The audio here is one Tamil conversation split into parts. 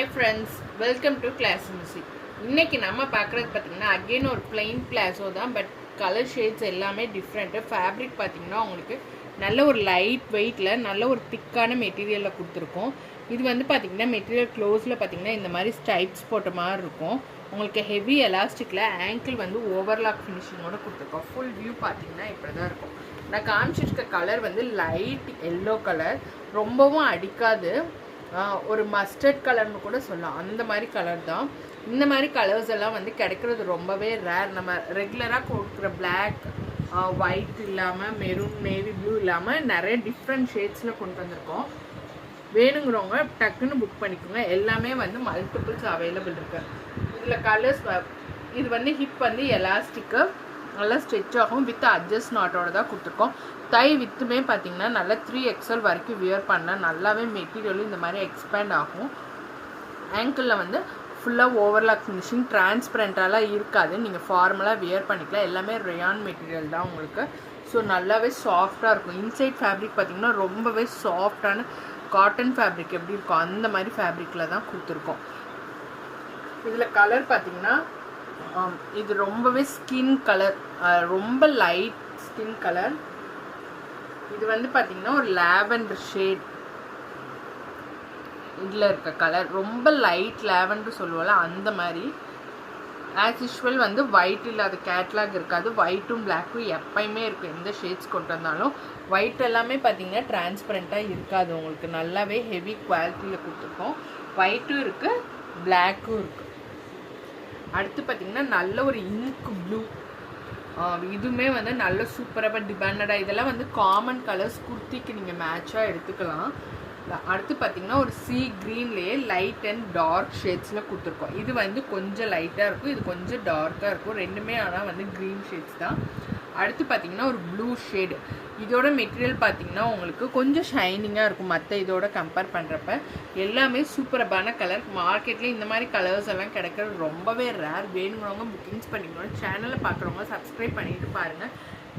Hi friends, welcome to Class Music. இன்னைக்கு நம்ம பார்க்குறது பார்த்தீங்கன்னா அகெயின் ஒரு பிளெயின் பிளாசோ தான், பட் கலர் ஷேட்ஸ் எல்லாமே டிஃப்ரெண்ட்டு. ஃபேப்ரிக் பார்த்தீங்கன்னா உங்களுக்கு நல்ல ஒரு லைட் வெயிட்டில் நல்ல ஒரு திக்கான மெட்டீரியலில் கொடுத்துருக்கோம். இது வந்து பார்த்தீங்கன்னா மெட்டீரியல் க்ளோஸில் பார்த்தீங்கன்னா இந்த மாதிரி ஸ்டைப்ஸ் போட்ட மாதிரி இருக்கும். உங்களுக்கு ஹெவி எலாஸ்டிக்கில் ஆங்கிள் வந்து ஓவர்லாக் ஃபினிஷிங்கோட கொடுத்துருக்கோம். ஃபுல் வியூ பார்த்தீங்கன்னா இப்படி தான் இருக்கும். நான் காமிச்சிருக்க கலர் வந்து லைட் எல்லோ கலர், ரொம்பவும் அடிக்காது, ஒரு மஸ்டர்ட் கலர்னு கூட சொல்லலாம். அந்த மாதிரி கலர் தான். இந்த மாதிரி கலர்ஸ் எல்லாம் வந்து கிடைக்கிறது ரொம்பவே ரேர். நம்ம ரெகுலராக கொடுக்குற பிளாக், ஒயிட் இல்லாமல் மெரூன், நேவி ப்ளூ இல்லாமல் நிறைய டிஃப்ரெண்ட் ஷேட்ஸில் கொண்டு வந்திருக்கோம். வேணுங்கிறவங்க டக்குன்னு புக் பண்ணிக்கோங்க. எல்லாமே வந்து மல்டிபிள்ஸ் அவைலபிள் இருக்குது. இதில் கலர்ஸ் இது வந்து ஹிப் வந்து எலாஸ்டிக்கு நல்லா ஸ்ட்ரெச் ஆகும். வித் அட்ஜஸ்ட் நாட்டோட தான் கொடுத்துருக்கோம். தை வித்துமே பார்த்தீங்கன்னா நல்லா 3XL வரைக்கும் வியர் பண்ணால் நல்லாவே மெட்டீரியலும் இந்த மாதிரி எக்ஸ்பேண்ட் ஆகும். ஆங்கிளில் வந்து ஃபுல்லாக ஓவர்லாக் ஃபினிஷிங், டிரான்ஸ்பரண்ட்டாலாம் இருக்காது. நீங்கள் ஃபார்மலாக வியர் பண்ணிக்கலாம். எல்லாமே ரயான் மெட்டீரியல் தான் உங்களுக்கு. ஸோ நல்லாவே சாஃப்டாக இருக்கும். இன்சைட் ஃபேப்ரிக் பார்த்திங்கன்னா ரொம்பவே சாஃப்டான காட்டன் ஃபேப்ரிக் எப்படி இருக்கும் அந்த மாதிரி ஃபேப்ரிக்கில் தான் கொடுத்துருக்கோம். இதில் கலர் பார்த்திங்கன்னா இது ரொம்பவே ஸ்கின் கலர், ரொம்ப லைட் ஸ்கின் கலர். இது வந்து பார்த்திங்கன்னா ஒரு லாவெண்டர் ஷேட் இதில் இருக்க கலர், ரொம்ப லைட் லாவெண்டர் சொல்லுவோம்ல அந்த மாதிரி. ஆஸ் யூஷுவல் வந்து ஒயிட் இல்லாத கேட்லாக் இருக்காது. ஒயிட்டும் பிளாக்கும் எப்பயுமே இருக்கும். எந்த ஷேட்ஸ் கொண்டு வந்தாலும் ஒயிட் எல்லாமே பார்த்திங்கன்னா டிரான்ஸ்பரண்ட்டாக இருக்காது. உங்களுக்கு நல்லாவே ஹெவி குவாலிட்டியில் கொடுத்துருக்கோம். ஒயிட்டும் இருக்குது, பிளாக்கும் இருக்குது. அடுத்து பார்த்திங்கன்னா நல்ல ஒரு இங்க் ப்ளூ, இதுவுமே வந்து நல்ல சூப்பராக டிபேண்டடாக. இதெல்லாம் வந்து காமன் கலர்ஸ், குர்த்திக்கு நீங்கள் மேட்சாக எடுத்துக்கலாம். அடுத்து பார்த்திங்கன்னா ஒரு சீ க்ரீன்லேயே லைட் அண்ட் டார்க் ஷேட்ஸில் கொடுத்துருக்கோம். இது வந்து கொஞ்சம் லைட்டாக இருக்கும், இது கொஞ்சம் டார்க்காக இருக்கும். ரெண்டுமே ஆனால் வந்து க்ரீன் ஷேட்ஸ் தான். அடுத்து பார்த்திங்கன்னா ஒரு ப்ளூ ஷேடு. இதோட மெட்டீரியல் பார்த்திங்கன்னா உங்களுக்கு கொஞ்சம் ஷைனிங்காக இருக்கும் மற்ற இதோட கம்பேர் பண்ணுறப்ப. எல்லாமே சூப்பரான கலர். மார்க்கெட்டில் இந்த மாதிரி கலர்ஸ் எல்லாம் கிடைக்கிறது ரொம்பவே ரேர். வேணுங்கிறவங்க புக்கிங்ஸ் பண்ணிக்கணும். சேனலில் பார்க்குறவங்க சப்ஸ்கிரைப் பண்ணிட்டு பாருங்கள்.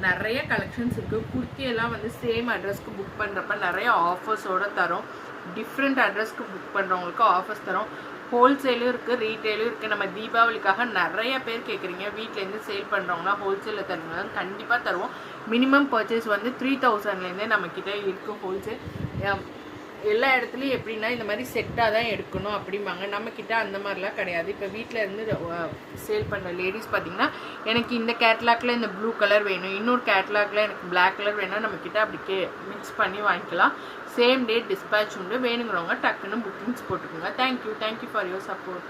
நிறைய கலெக்ஷன்ஸ் இருக்குது. குர்த்தியெல்லாம் வந்து சேம் அட்ரஸ்க்கு புக் பண்ணுறப்ப நிறைய ஆஃபர்ஸோடு தரோம். டிஃப்ரெண்ட் அட்ரஸ்க்கு புக் பண்ணுறவங்களுக்கு ஆஃபர்ஸ் தரோம். ஹோல்சேலும் இருக்குது, ரீட்டெயிலும் இருக்குது. நம்ம தீபாவளிக்காக நிறைய பேர் கேட்குறீங்க, வீட்டிலேருந்து சேல் பண்ணுறவங்களா ஹோல்சேலில் தருவீங்க. கண்டிப்பாக தருவோம். மினிமம் பர்ச்சேஸ் வந்து 3000லேருந்தே நம்மக்கிட்ட இருக்குது ஹோல்சேல். எல்லா இடத்துலையும் எப்படின்னா இந்த மாதிரி செட்டாக தான் எடுக்கணும் அப்படிம்பாங்க. நம்மக்கிட்ட அந்த மாதிரிலாம் கிடையாது. இப்போ வீட்டில் இருந்து சேல் பண்ணுற லேடிஸ் பார்த்திங்கன்னா எனக்கு இந்த கேட்லாக்ல இந்த ப்ளூ கலர் வேணும், இன்னொரு கேட்லாக்ல எனக்கு பிளாக் கலர் வேணும், நம்மக்கிட்ட அப்படி மிக்ஸ் பண்ணி வாங்கிக்கலாம். சேம் டே டிஸ்பேச் உண்டு. வேணுங்கிறவங்க டக்குன்னு புக்கிங்ஸ் போட்டுக்கோங்க. Thank you for your support.